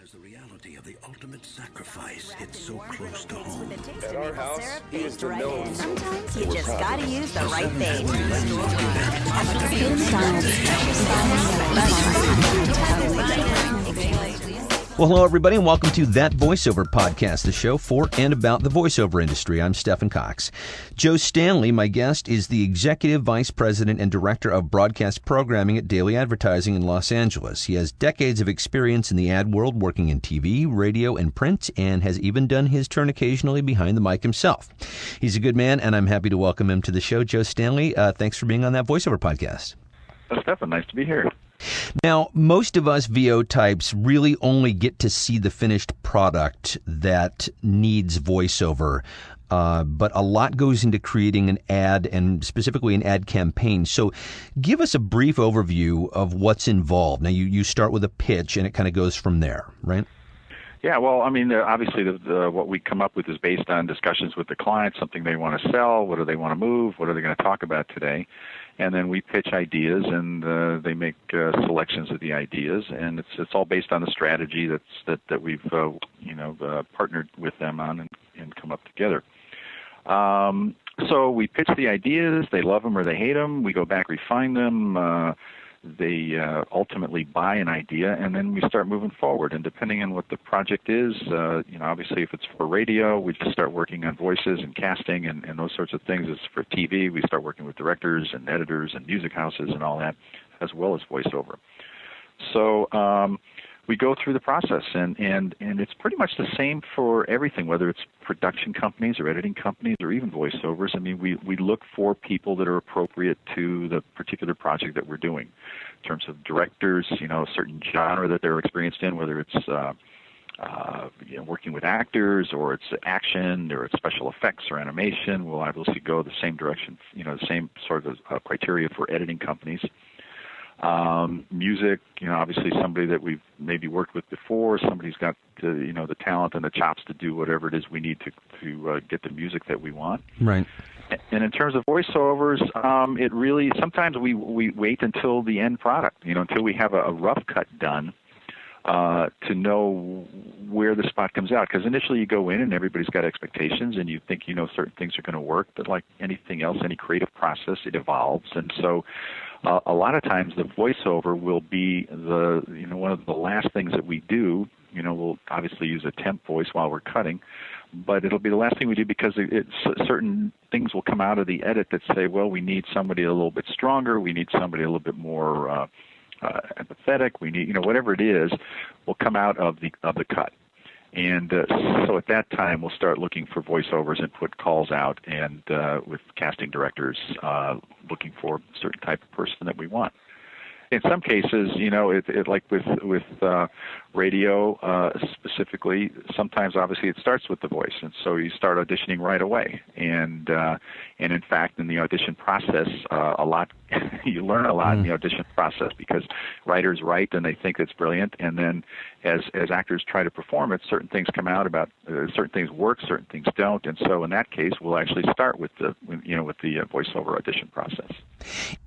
As the reality of the ultimate sacrifice hits so close to home. At our house, he is the villain. Sometimes you just gotta use the right thing. Well, hello, everybody, and welcome to That Voiceover Podcast, the show for and about the voiceover industry. I'm Stephen Cox. Joe Stanley, my guest, is the Executive Vice President and Director of Broadcast Programming at Daily Advertising in Los Angeles. He has decades of experience in the ad world, working in TV, radio, and print, and has even done his turn occasionally behind the mic himself. He's a good man, and I'm happy to welcome him to the show. Joe Stanley, thanks for being on That Voiceover Podcast. Stephen, nice to be here. Now, most of us VO types really only get to see the finished product that needs voiceover, but a lot goes into creating an ad and specifically an ad campaign. So give us a brief overview of what's involved. Now, you start with a pitch and it kind of goes from there, right? Yeah, well, I mean, obviously what we come up with is based on discussions with the client, something they want to sell, what do they want to move, what are they going to talk about today. And then we pitch ideas, and they make selections of the ideas, and it's all based on the strategy that we've partnered with them on and come up together. So we pitch the ideas. They love them or they hate them. We go back, refine them. They ultimately buy an idea, and then we start moving forward. And depending on what the project is, obviously if it's for radio, we just start working on voices and casting and those sorts of things. As for TV, we start working with directors and editors and music houses and all that, as well as voiceover. So we go through the process, and it's pretty much the same for everything, whether it's production companies or editing companies or even voiceovers. I mean, we look for people that are appropriate to the particular project that we're doing. In terms of directors, a certain genre that they're experienced in, whether it's working with actors or it's action or it's special effects or animation, we'll obviously go the same direction, the same sort of criteria for editing companies. Music, obviously somebody that we've maybe worked with before, somebody's got the talent and the chops to do whatever it is we need to get the music that we want. Right. And in terms of voiceovers, it really, sometimes we wait until the end product, until we have a rough cut done to know where the spot comes out. Because initially you go in and everybody's got expectations and you think certain things are going to work, but like anything else, any creative process, it evolves. And so a lot of times the voiceover will be one of the last things that we do. We'll obviously use a temp voice while we're cutting, but it'll be the last thing we do because certain things will come out of the edit that say, well, we need somebody a little bit stronger, we need somebody a little bit more empathetic, we need, whatever it is, will come out of the cut. And so at that time, we'll start looking for voiceovers and put calls out, and with casting directors looking for a certain type of person that we want. In some cases, like with radio specifically, sometimes obviously it starts with the voice, and so you start auditioning right away. And in fact, in the audition process, you learn a lot in the audition process because writers write and they think it's brilliant, and then as actors try to perform it, certain things come out about certain things work, certain things don't, and so in that case, we'll actually start with the voiceover audition process.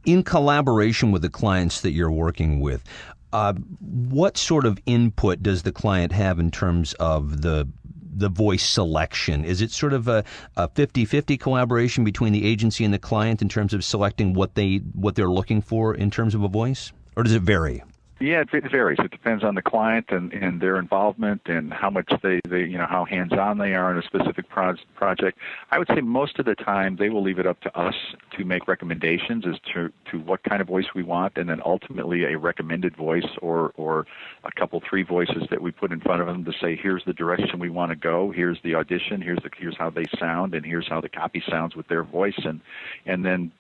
In collaboration with the clients that you're working with, what sort of input does the client have in terms of the voice selection? Is it sort of a 50-50 collaboration between the agency and the client in terms of selecting what they're looking for in terms of a voice, or does it vary? Yeah, it varies. It depends on the client and their involvement and how much they how hands-on they are in a specific project. I would say most of the time they will leave it up to us to make recommendations as to what kind of voice we want, and then ultimately a recommended voice or a couple, 3 voices that we put in front of them to say, here's the direction we want to go, here's the audition, here's how they sound, and here's how the copy sounds with their voice, and then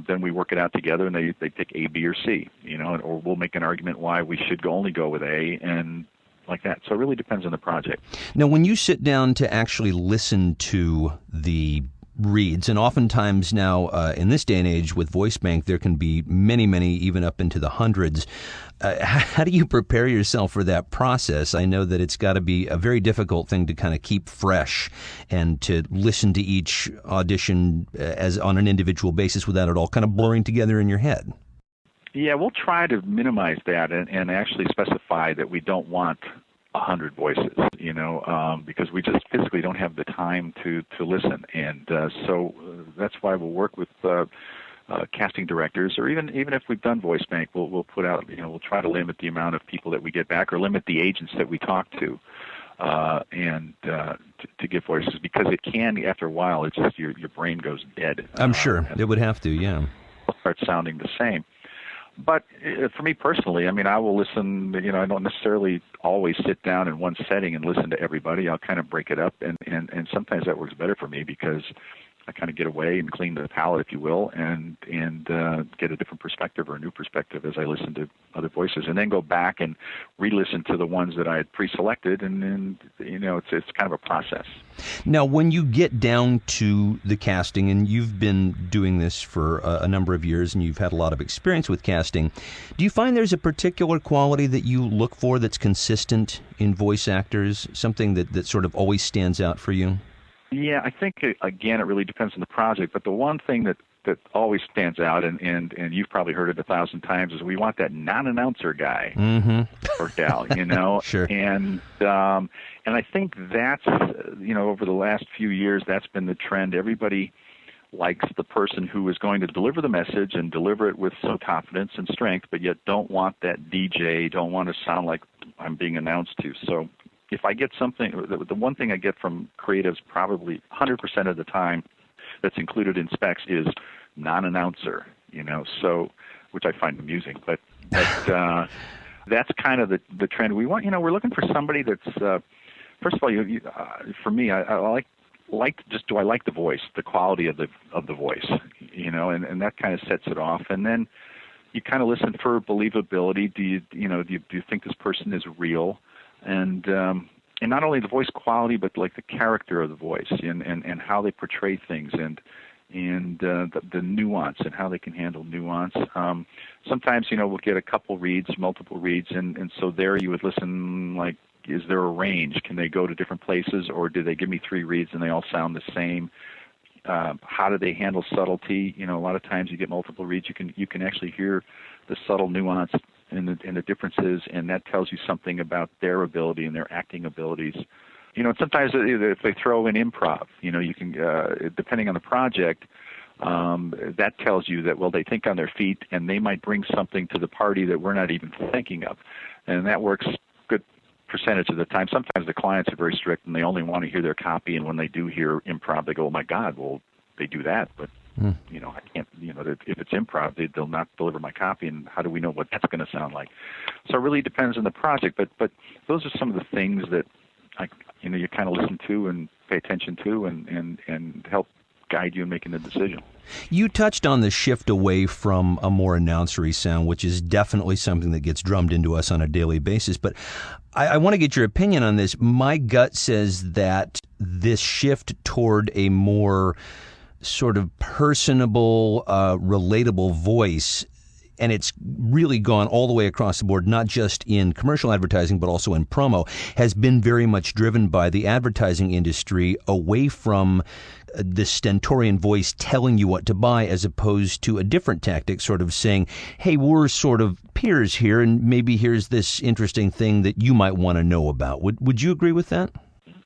then we work it out together, and they pick A, B, or C, or we'll make an argument why we should only go with A, and like that. So it really depends on the project. Now, when you sit down to actually listen to the reads, and oftentimes now in this day and age with voice bank, there can be many, even up into the hundreds. How do you prepare yourself for that process? I know that it's got to be a very difficult thing to kind of keep fresh and to listen to each audition as on an individual basis without it all kind of blurring together in your head. Yeah, we'll try to minimize that and actually specify that we don't want 100 voices, because we just physically don't have the time to listen. And so that's why we'll work with casting directors, or even if we've done voice bank, we'll put out, we'll try to limit the amount of people that we get back, or limit the agents that we talk to, and to give voices, because it can, after a while, it's just your brain goes dead. I'm sure it would have to, yeah. Start sounding the same. But for me personally, I mean, I will listen, I don't necessarily always sit down in one setting and listen to everybody. I'll kind of break it up, and sometimes that works better for me, because I kind of get away and clean the palette, if you will, and get a different perspective, or a new perspective, as I listen to other voices, and then go back and re-listen to the ones that I had pre-selected, and it's kind of a process. Now, when you get down to the casting, and you've been doing this for a number of years, and you've had a lot of experience with casting, do you find there's a particular quality that you look for that's consistent in voice actors, something that sort of always stands out for you? Yeah, I think, again, it really depends on the project, but the one thing that always stands out, and you've probably heard it 1,000 times, is we want that non-announcer guy or gal, Sure. And I think that's, over the last few years, that's been the trend. Everybody likes the person who is going to deliver the message and deliver it with some confidence and strength, but yet don't want that DJ, don't want to sound like I'm being announced to. So if I get something, the one thing I get from creatives probably 100% of the time that's included in specs is non-announcer, so, which I find amusing. But that's kind of the trend. We want, we're looking for somebody that's, first of all, for me, I like do I like the voice, the quality of the voice, and that kind of sets it off. And then you kind of listen for believability. Do you think this person is real? And not only the voice quality, but like the character of the voice, and how they portray things, and the nuance, and how they can handle nuance. Sometimes we'll get a couple reads, multiple reads, and so there you would listen, like, is there a range? Can they go to different places, or do they give me 3 reads and they all sound the same? How do they handle subtlety? A lot of times you get multiple reads, you can actually hear the subtle nuance and the differences, and that tells you something about their ability and their acting abilities. Sometimes if they throw in improv, you can, depending on the project, that tells you that, well, they think on their feet, and they might bring something to the party that we're not even thinking of, and that works good percentage of the time. Sometimes the clients are very strict, and they only want to hear their copy, and when they do hear improv, they go, oh my God, well, they do that, but I can't, if it's improv, they'll not deliver my copy, and how do we know what that's going to sound like? So it really depends on the project, but those are some of the things that you kind of listen to and pay attention to, and help guide you in making the decision. You touched on the shift away from a more announcery sound, which is definitely something that gets drummed into us on a daily basis, but I want to get your opinion on this. My gut says that this shift toward a more sort of personable, relatable voice, and it's really gone all the way across the board, not just in commercial advertising, but also in promo, has been very much driven by the advertising industry away from the stentorian voice telling you what to buy, as opposed to a different tactic, sort of saying, hey, we're sort of peers here, and maybe here's this interesting thing that you might want to know about. Would you agree with that?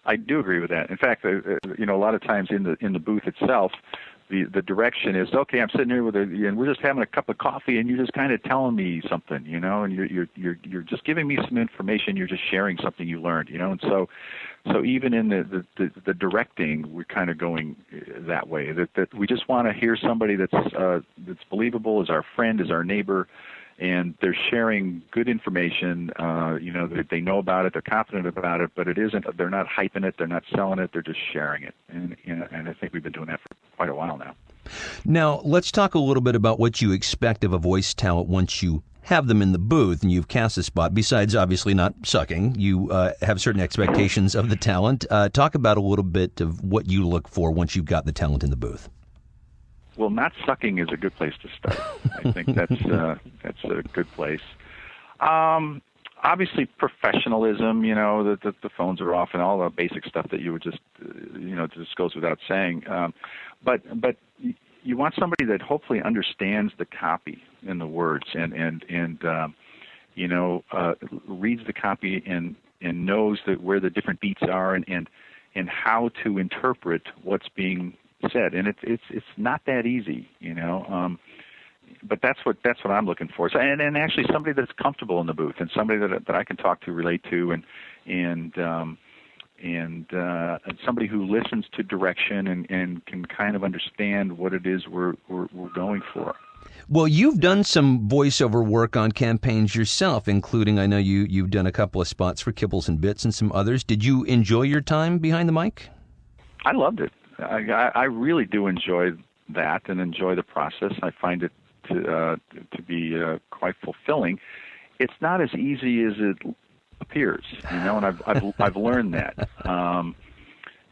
I do agree with that. In fact, a lot of times in the booth itself, the direction is, okay, I'm sitting here and we're just having a cup of coffee, and you're just kind of telling me something, and you're just giving me some information. You're just sharing something you learned, and so even in the directing, we're kind of going that way. That we just want to hear somebody that's believable, is our friend, is our neighbor, and they're sharing good information. They know about it, they're confident about it, but it isn't. They're not hyping it, they're not selling it, they're just sharing it. And I think we've been doing that for quite a while now. Now, let's talk a little bit about what you expect of a voice talent once you have them in the booth and you've cast a spot. Besides, obviously, not sucking, you have certain expectations of the talent. Talk about a little bit of what you look for once you've got the talent in the booth. Well, not sucking is a good place to start. I think that's a good place. Obviously, professionalism. The phones are off and all the basic stuff that you would just, just goes without saying. But you want somebody that hopefully understands the copy and the words, and reads the copy and knows that where the different beats are and how to interpret what's being said. And it's not that easy, but that's what I'm looking for. So and actually somebody that's comfortable in the booth and somebody that I can talk to, relate to, and somebody who listens to direction and can kind of understand what it is we're going for. Well, you've done some voiceover work on campaigns yourself, including, I know you've done a couple of spots for Kibbles and Bits and some others. Did you enjoy your time behind the mic? I loved it. I really do enjoy that and enjoy the process. I find it to be quite fulfilling. It's not as easy as it appears, and I've learned that.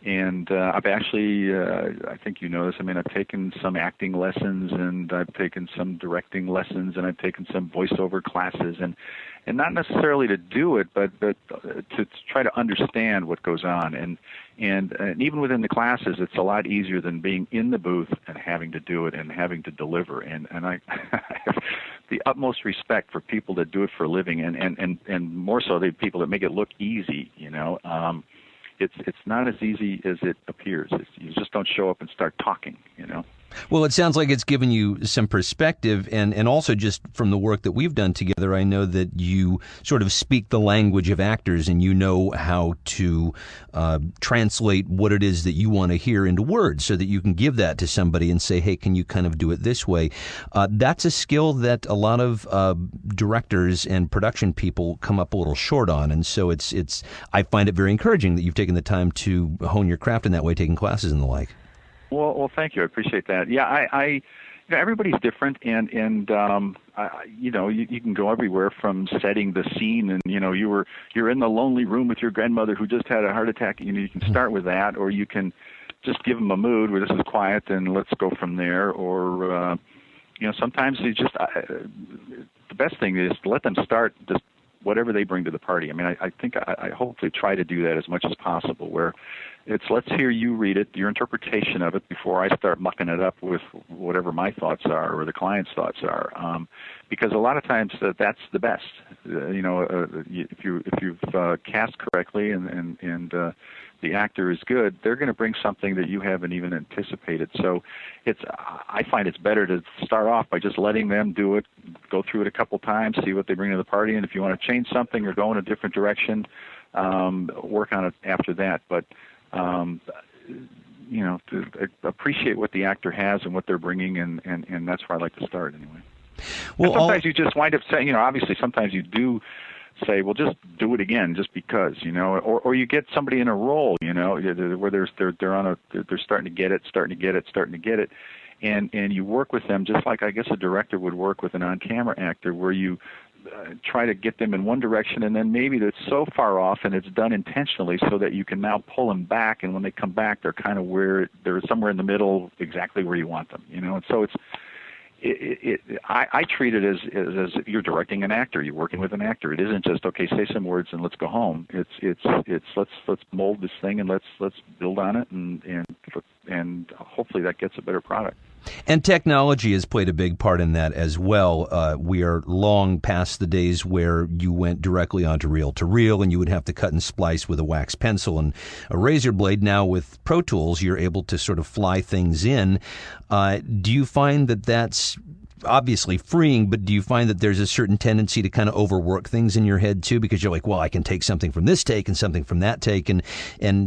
And I've actually, I think you know this, I've taken some acting lessons, and I've taken some directing lessons, and I've taken some voiceover classes, and not necessarily to do it, but to try to understand what goes on. And even within the classes, it's a lot easier than being in the booth and having to do it and having to deliver. And I have the utmost respect for people that do it for a living, and more so the people that make it look easy, It's not as easy as it appears. You just don't show up and start talking, Well, it sounds like it's given you some perspective, and also just from the work that we've done together, I know that you sort of speak the language of actors, and you know how to translate what it is that you want to hear into words so that you can give that to somebody and say, hey, can you kind of do it this way? That's a skill that a lot of directors and production people come up a little short on, and so I find it very encouraging that you've taken the time to hone your craft in that way, taking classes and the like. Well, thank you. I appreciate that. Yeah, I everybody's different, and you can go everywhere from setting the scene, and you're in the lonely room with your grandmother who just had a heart attack. You can start with that, or you can just give them a mood where this is quiet and let's go from there. Or sometimes you just the best thing is to let them start just whatever they bring to the party. I think I hopefully try to do that as much as possible, where it's let's hear you read it, your interpretation of it, before I start mucking it up with whatever my thoughts are or the client's thoughts are. Because a lot of times that's the best. If you've cast correctly and the actor is good, they're going to bring something that you haven't even anticipated. So I find it's better to start off by just letting them do it, go through it a couple times, see what they bring to the party, and if you want to change something or go in a different direction, work on it after that. But to appreciate what the actor has and what they're bringing, and that's where I like to start anyway. Well, and sometimes you just wind up saying, obviously sometimes you do say, well, just do it again, just because, or you get somebody in a role, where they're starting to get it, and you work with them just like I guess a director would work with an on-camera actor, where you try to get them in one direction, and then maybe that's so far off, and it's done intentionally so that you can now pull them back, and when they come back, they're kind of where they're somewhere in the middle, exactly where you want them, And so I treat it as you're directing an actor, you're working with an actor. It isn't just okay, say some words and let's go home. It's let's mold this thing and let's build on it, and hopefully that gets a better product. And technology has played a big part in that as well. We are long past the days where you went directly onto reel-to-reel and you would have to cut and splice with a wax pencil and a razor blade. Now with Pro Tools, you're able to sort of fly things in. Do you find that that's obviously freeing, but do you find that there's a certain tendency to kind of overwork things in your head too, because you're like, well, I can take something from this take and something from that take and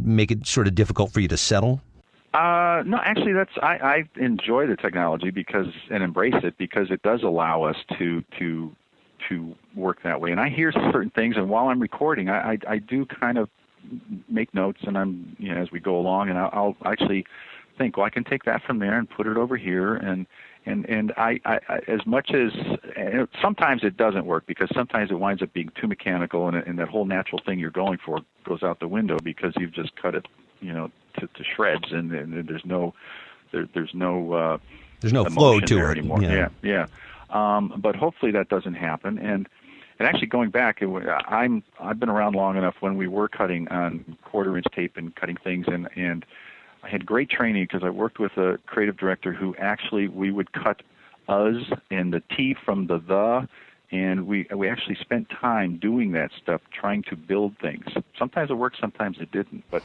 make it sort of difficult for you to settle? No, actually, I enjoy the technology and embrace it because it does allow us to work that way. And I hear certain things, and while I'm recording, I do kind of make notes, and I'm as we go along, and I'll actually think, well, I can take that from there and put it over here, and I as much as sometimes it doesn't work because sometimes it winds up being too mechanical, and that whole natural thing you're going for goes out the window because you've just cut it, to shreds, and there's no flow to it anymore. Yeah. But hopefully that doesn't happen. And actually going back, I've been around long enough when we were cutting on quarter-inch tape and cutting things, and I had great training because I worked with a creative director who actually we would cut us and the T from the And we actually spent time doing that stuff, trying to build things. Sometimes it worked, sometimes it didn't. But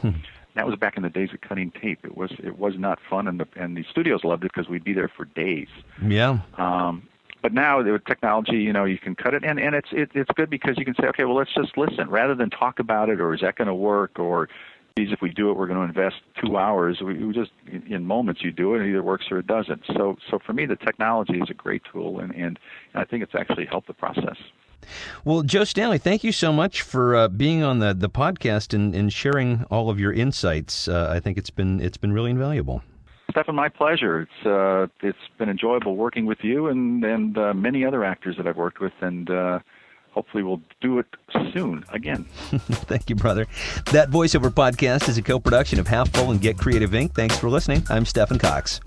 that was back in the days of cutting tape. It was not fun, and the studios loved it because we'd be there for days. Yeah. But now with technology, you can cut it, and it's good because you can say, okay, well, let's just listen rather than talk about it, or is that going to work, or geez, if we do it, we're going to invest 2 hours. We just in moments you do it, it either works or it doesn't. So for me, the technology is a great tool, and I think it's actually helped the process. Well, Joe Stanley, thank you so much for being on the podcast and sharing all of your insights. I think it's been really invaluable. Stephen, my pleasure. It's been enjoyable working with you and many other actors that I've worked with, and hopefully we'll do it soon again. Thank you, brother. That Voiceover Podcast is a co-production of Half Full and Get Creative Inc. Thanks for listening. I'm Stephen Cox.